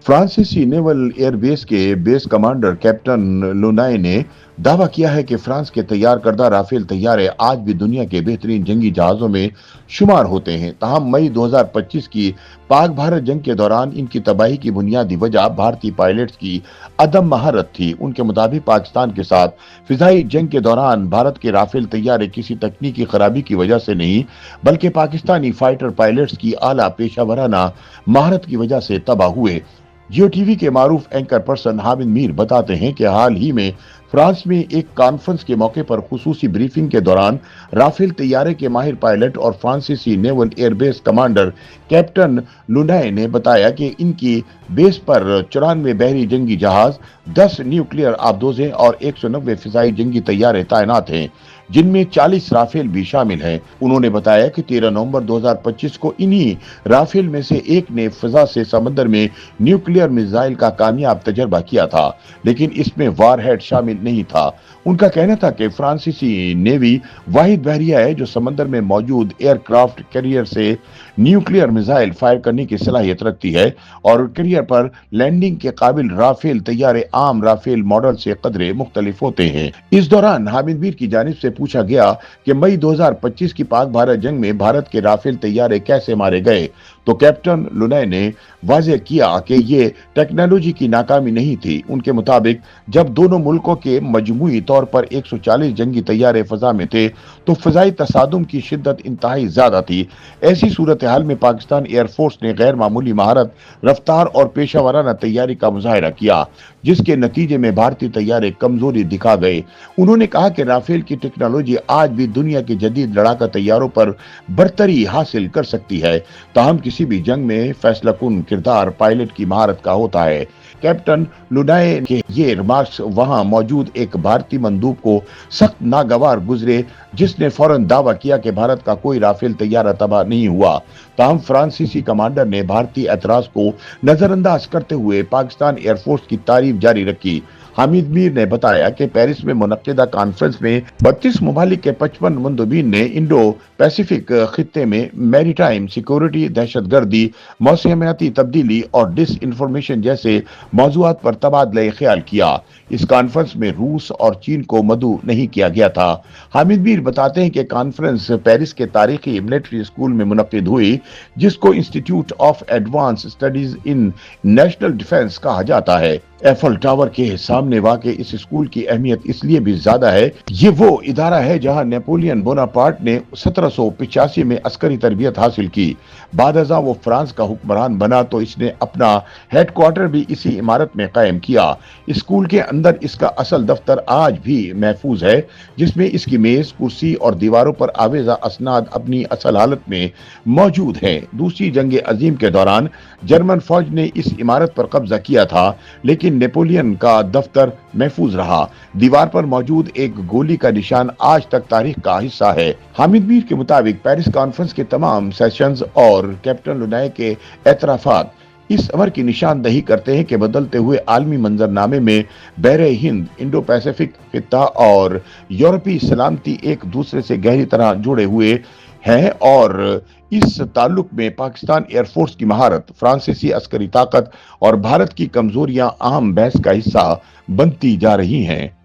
फ्रांसीसी naval airbase के base commander captain लुनाय ने दावा किया है कि फ्रांस के तैयार करदा राफेल तैयारे आज भी दुनिया के बेहतरीन जंगी जहाजों में शुमार होते हैं। ताहम मई 2025 की पाक भारत जंग के दौरान इनकी तबाही की बुनियादी वजह भारतीय पायलट्स की अदम महारत थी। उनके मुताबिक पाकिस्तान के साथ फिजाई जंग के दौरान भारत के राफेल तैयारे किसी तकनीकी खराबी की वजह से नहीं, बल्कि पाकिस्तानी फाइटर पायलट्स की आला पेशावराना महारत की वजह से तबाह हुए। जियो टीवी के मारूफ एंकर पर्सन हामिद मीर बताते हैं कि हाल ही में फ्रांस में एक कॉन्फ्रेंस के मौके पर खुसूसी ब्रीफिंग के दौरान राफेल तैयारे के माहिर पायलट और फ्रांसीसी नेवल एयरबेस कमांडर कैप्टन लुनाय ने बताया कि इनकी बेस पर 94 बहरी जंगी जहाज, 10 न्यूक्लियर आबदोजें और 190 फिजाई जंगी तैयारे तैनात हैं, जिनमें 40 राफेल भी शामिल हैं। उन्होंने बताया कि 13 नवंबर 2025 को इन्हीं राफेल में से एक ने फिजा से समंदर में न्यूक्लियर मिसाइल का कामयाब तजर्बा किया था, लेकिन इसमें वारहेड शामिल नहीं था। उनका कहना था कि फ्रांसीसी नेवी वाहिद बहरिया है जो समंदर में मौजूद एयरक्राफ्ट कैरियर से न्यूक्लियर मिसाइल फायर करने की सलाहियत रखती है और कैरियर पर लैंडिंग के काबिल राफेल तैयारे आम राफेल मॉडल से कदरे मुख्तलिफ होते हैं। इस दौरान हामिद मीर की जानिब से पूछा गया कि मई 2025 की पाक भारत जंग में भारत के राफेल तैयारे कैसे मारे गए, तो कैप्टन लुनाय ने वाज़ेह किया कि ये टेक्नोलॉजी की नाकामी नहीं थी। उनके मुताबिक जब दोनों मुल्कों के मजमूई तौर पर 140 जंगी तैयारे फजा में थे तो फजाई तसादुम की शिद्दत इंतहाई ज्यादा थी। ऐसी सूरत हाल में पाकिस्तान एयरफोर्स ने गैर मामूली महारत, रफ्तार और पेशावराना तैयारी का मुजाहिरा किया, जिसके नतीजे में भारतीय तैयारे कमजोरी दिखा गए। उन्होंने कहा कि राफेल की टेक्नोलॉजी आज भी दुनिया के जदीद लड़ाका तैयारों पर बरतरी हासिल कर सकती है। ताहम किसी भी जंग में फैसलाकुन किरदार पायलट की महारत का होता है। कैप्टन लुनाय के ये रिमार्क्स वहां मौजूद एक भारतीय मंदूब को सख्त नागवार गुजरे, जिसने फौरन दावा किया कि भारत का कोई राफेल तैयारा तबाह नहीं हुआ। ताहम फ्रांसीसी कमांडर ने भारतीय एतराज को नजरअंदाज करते हुए पाकिस्तान एयरफोर्स की तारीफ जारी रखी। हामिद मीर ने बताया कि पेरिस में मुनक्किदा कॉन्फ्रेंस में 32 ममालिक के 55 मंदूबीन ने इंडो पैसिफिक खित्ते में मैरीटाइम सिक्योरिटी, दहशतगर्दी, मौसमियाती तब्दीली और डिस इंफॉर्मेशन जैसे मौजूआत पर तबादला ख्याल किया। इस कॉन्फ्रेंस में रूस और चीन को मदऊ नहीं किया गया था। हामिद मीर बताते हैं कि कॉन्फ्रेंस पेरिस के तारीखी मिलिट्री स्कूल में मुनक्किद हुई, जिसको institute of advance studies in national defence कहा जाता है। एफल टावर के सामने वाक़े इस स्कूल की अहमियत इसलिए भी ज्यादा है, ये वो इदारा है जहां नेपोलियन बोनापार्ट ने 1785 में अस्करी तरबियत हासिल की। बाद अज़ा वो फ्रांस का हुक्मरान बना तो इसने अपना हेडक्वार्टर भी इसी इमारत में कायम किया। स्कूल के अंदर इसका असल दफ्तर आज भी महफूज है, जिसमें इसकी मेज, कुर्सी और दीवारों पर आवेजा असनाद अपनी असल हालत में मौजूद हैं। दूसरी जंग अजीम के दौरान जर्मन फौज ने इस इमारत पर कब्जा किया था, लेकिन नेपोलियन का दफ्तर महफूज रहा। दीवार पर मौजूद एक गोली का निशान आज तक तारीख का हिस्सा है। हामिद मीर के मुताबिक पेरिस कॉन्फ्रेंस के तमाम सेशंस और कैप्टन लुनाय के एतराफात इस अमर की निशानदही करते हैं कि बदलते हुए आलमी मंजरनामे में बहरे हिंद, इंडो पैसिफिक खित्ता और यूरोपीय सलामती एक दूसरे से गहरी तरह जुड़े हुए हैं और इस ताल्लुक में पाकिस्तान एयरफोर्स की महारत, फ्रांसीसी अस्करी ताकत और भारत की कमजोरियां अहम बहस का हिस्सा बनती जा रही हैं।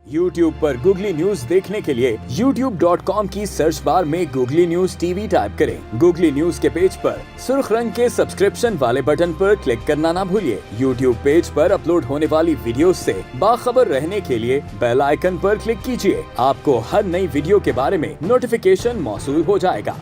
YouTube पर गूगली न्यूज देखने के लिए youtube.com की सर्च बार में गूगली न्यूज टीवी टाइप करें। गूगली न्यूज के पेज पर सुर्ख रंग के सब्सक्रिप्शन वाले बटन पर क्लिक करना ना भूलिए। YouTube पेज पर अपलोड होने वाली वीडियो से बाखबर रहने के लिए बेल आइकन पर क्लिक कीजिए। आपको हर नई वीडियो के बारे में नोटिफिकेशन मौसूल हो जाएगा।